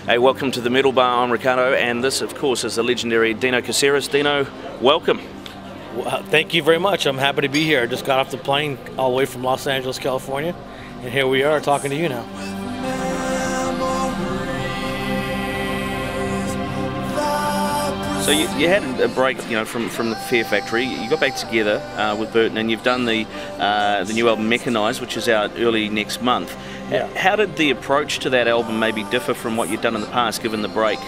Hey, welcome to the Metal Bar. I'm Ricardo, and this, of course, is the legendary Dino Caceres. Dino, welcome. Well, thank you very much. I'm happy to be here. I just got off the plane all the way from Los Angeles, California, and here we are talking to you now. So you had a break, from the Fear Factory. You got back together with Burton, and you've done the new album Mechanized, which is out early next month. Yeah. How did the approach to that album maybe differ from what you'd done in the past, given the break?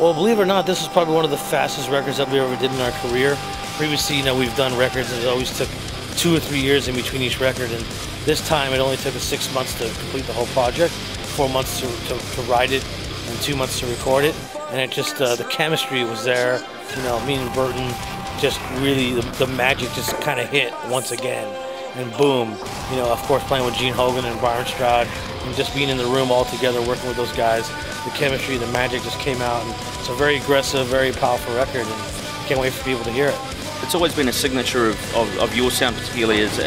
Well, believe it or not, this is probably one of the fastest records that we ever did in our career. Previously, we've done records and it always took 2 or 3 years in between each record, and this time it only took us 6 months to complete the whole project, 4 months to write it, and 2 months to record it. And it just, the chemistry was there, me and Burton, just really, the magic just kind of hit once again. And boom, of course playing with Gene Hogan and Byron Stroud, and just being in the room all together, working with those guys, the chemistry, the magic just came out. And it's a very aggressive, very powerful record, and I can't wait for people to hear it. It's always been a signature of your sound, particularly as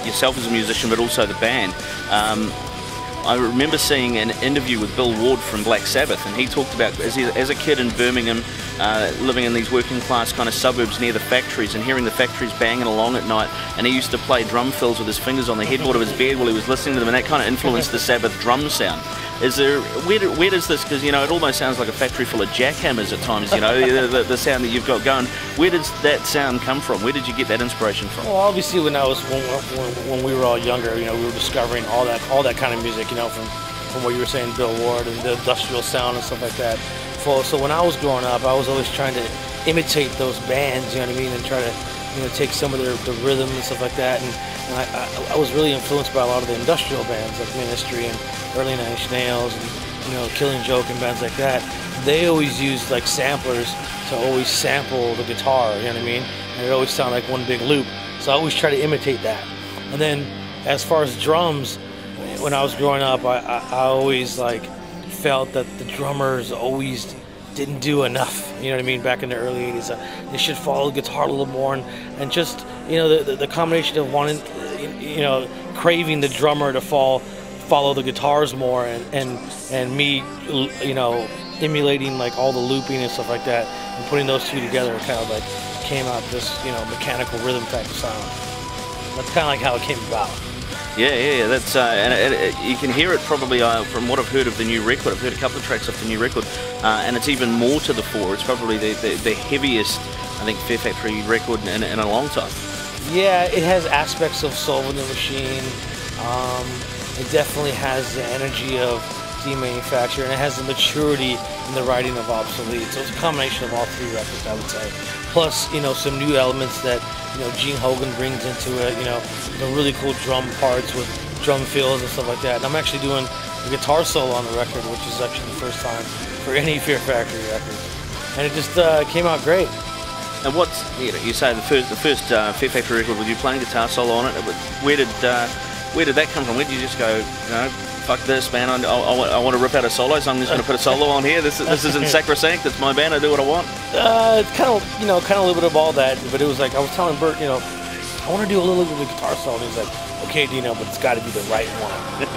yourself as a musician, but also the band. I remember seeing an interview with Bill Ward from Black Sabbath, and he talked about as a kid in Birmingham, living in these working class kind of suburbs near the factories, and hearing the factories banging along at night, and he used to play drum fills with his fingers on the headboard of his bed while he was listening to them, and that kind of influenced the Sabbath drum sound. Where does this, because it almost sounds like a factory full of jackhammers at times, the sound that you've got going. Where does that sound come from? Where did you get that inspiration from? Well, obviously when we were all younger, we were discovering all that kind of music, from what you were saying, Bill Ward and the industrial sound and stuff like that. So when I was growing up, I was always trying to imitate those bands, and try to take some of the rhythm and stuff like that. And I was really influenced by a lot of the industrial bands like Ministry and early Nine Inch Nails and Killing Joke and bands like that. They always used like samplers to always sample the guitar, and it always sounded like one big loop. So I always try to imitate that. And then as far as drums, when I was growing up, I always felt that the drummers always didn't do enough, back in the early 80s. They should follow the guitar a little more, and just, the combination of wanting, craving the drummer to follow the guitars more, and me, emulating all the looping and stuff like that, and putting those two together, kind of came out this, mechanical rhythm type of sound. That's kind of how it came about. Yeah, that's and you can hear it probably from what I've heard of the new record. I've heard a couple of tracks off the new record, and it's even more to the fore. It's probably the heaviest, I think, Fear Factory record in a long time. Yeah, it has aspects of Soul in the Machine. It definitely has the energy of Demanufacture, and it has the maturity in the writing of Obsolete. So it's a combination of all 3 records, I would say. Plus, some new elements that Gene Hogan brings into it. The really cool drum parts with drum fills and stuff like that. And I'm actually doing a guitar solo on the record, which is actually the first time for any Fear Factory record, and it just came out great. And what's you say the first Fear Factory record with you playing guitar solo on it? Where did that come from? Where did you just go? Fuck this, man! I want to rip out a solo, so I'm just going to put a solo on here. This isn't sacrosanct. It's my band. I do what I want. It's kind of a little bit of all that, but it was I was telling Bert, I want to do a little bit of a guitar solo. And he's like, okay, Dino, but it's got to be the right one.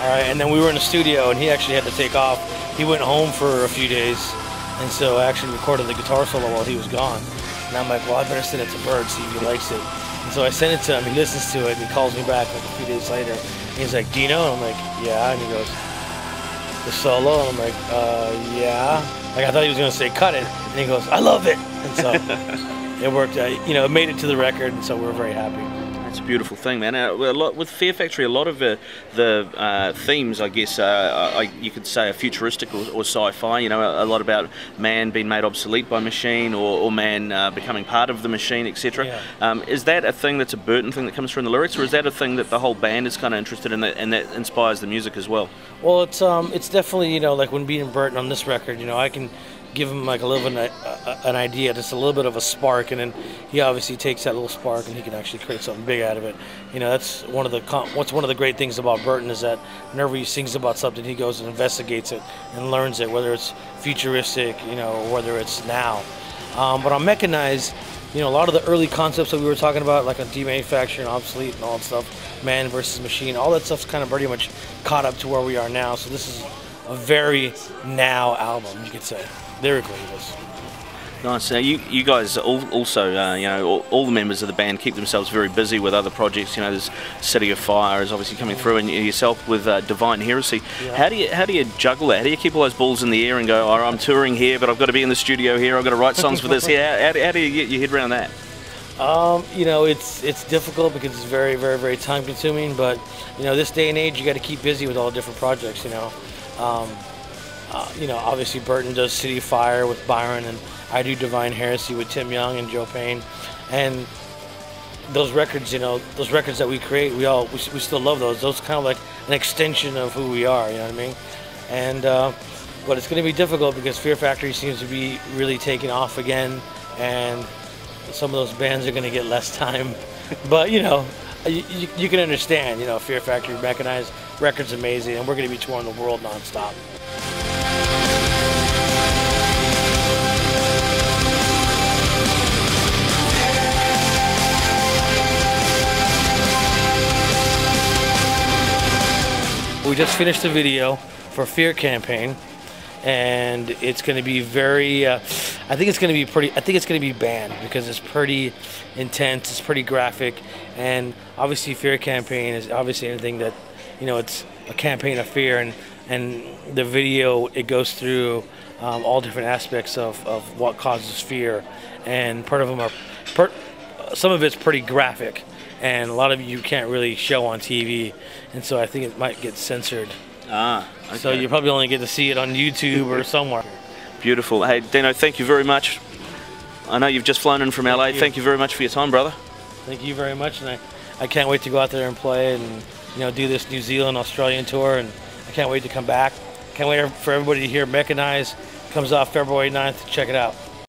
All right, and then we were in the studio, and he actually had to take off. He went home for a few days, and so I actually recorded the guitar solo while he was gone. And I'm like, well, I better send it to Bert, see if he likes it. And so I sent it to him. He listens to it, and he calls me back a few days later. And he's like, Dino? And I'm like, yeah. And he goes, the solo? And I'm like, yeah. I thought he was going to say cut it. And he goes, I love it. And so it worked out. It made it to the record, and so we're very happy. It's a beautiful thing, man. With Fear Factory, a lot of the themes, I guess, you could say, are futuristic or sci-fi. A lot about man being made obsolete by machine, or man becoming part of the machine, etc. Yeah. Is that a thing that's a Burton thing that comes from the lyrics, or is that a thing that the whole band is kind of interested in, and that inspires the music as well? Well, it's definitely, like when being Burton on this record, I can give him a little bit an idea, just a little bit of a spark, and then he obviously takes that little spark and he can actually create something big out of it. That's one of the great things about Burton, is that whenever he sings about something, he goes and investigates it and learns it, whether it's futuristic, whether it's now. But on Mechanized, a lot of the early concepts that we were talking about, like on Demanufacture and Obsolete and all that stuff, man versus machine, all that stuff's kind of pretty much caught up to where we are now. So this is a very now album, you could say. Lyrically, it was. Nice. You guys also, you know, all the members of the band keep themselves very busy with other projects. You know, there's City of Fire is obviously coming through, and yourself with Divine Heresy. Yeah. How do you juggle that? How do you keep all those balls in the air and go, oh, I'm touring here, but I've got to be in the studio here. I've got to write songs for this here. How do you get your head around that? You know, it's difficult because it's very, very, very time consuming. But you know, this day and age, you got to keep busy with all the different projects. You know, obviously Burton does City of Fire with Byron, and I do Divine Heresy with Tim Young and Joe Payne. And those records, you know, those records that we create, we still love those. Those kind of like an extension of who we are. You know what I mean? And but it's going to be difficult because Fear Factory seems to be really taking off again, and some of those bands are going to get less time. But you know, you can understand. You know, Fear Factory, Mechanized Records, amazing, and we're going to be touring the world nonstop. We just finished the video for Fear Campaign, and it's going to be very. I think it's going to be pretty. I think it's going to be banned because it's pretty intense. It's pretty graphic, and obviously Fear Campaign is obviously anything that, you know, it's a campaign of fear, and the video, it goes through all different aspects of what causes fear, and part of them are some of it's pretty graphic, and a lot of you can't really show on TV, and so I think it might get censored. Ah, okay. So you probably only get to see it on YouTube or somewhere. Beautiful. Hey, Dino, thank you very much. I know you've just flown in from LA. Thank you very much for your time, brother. Thank you very much, and I can't wait to go out there and play and, you know, do this New Zealand, Australian tour, and I can't wait to come back. Can't wait for everybody to hear Mechanized. Comes off February 9th. Check it out.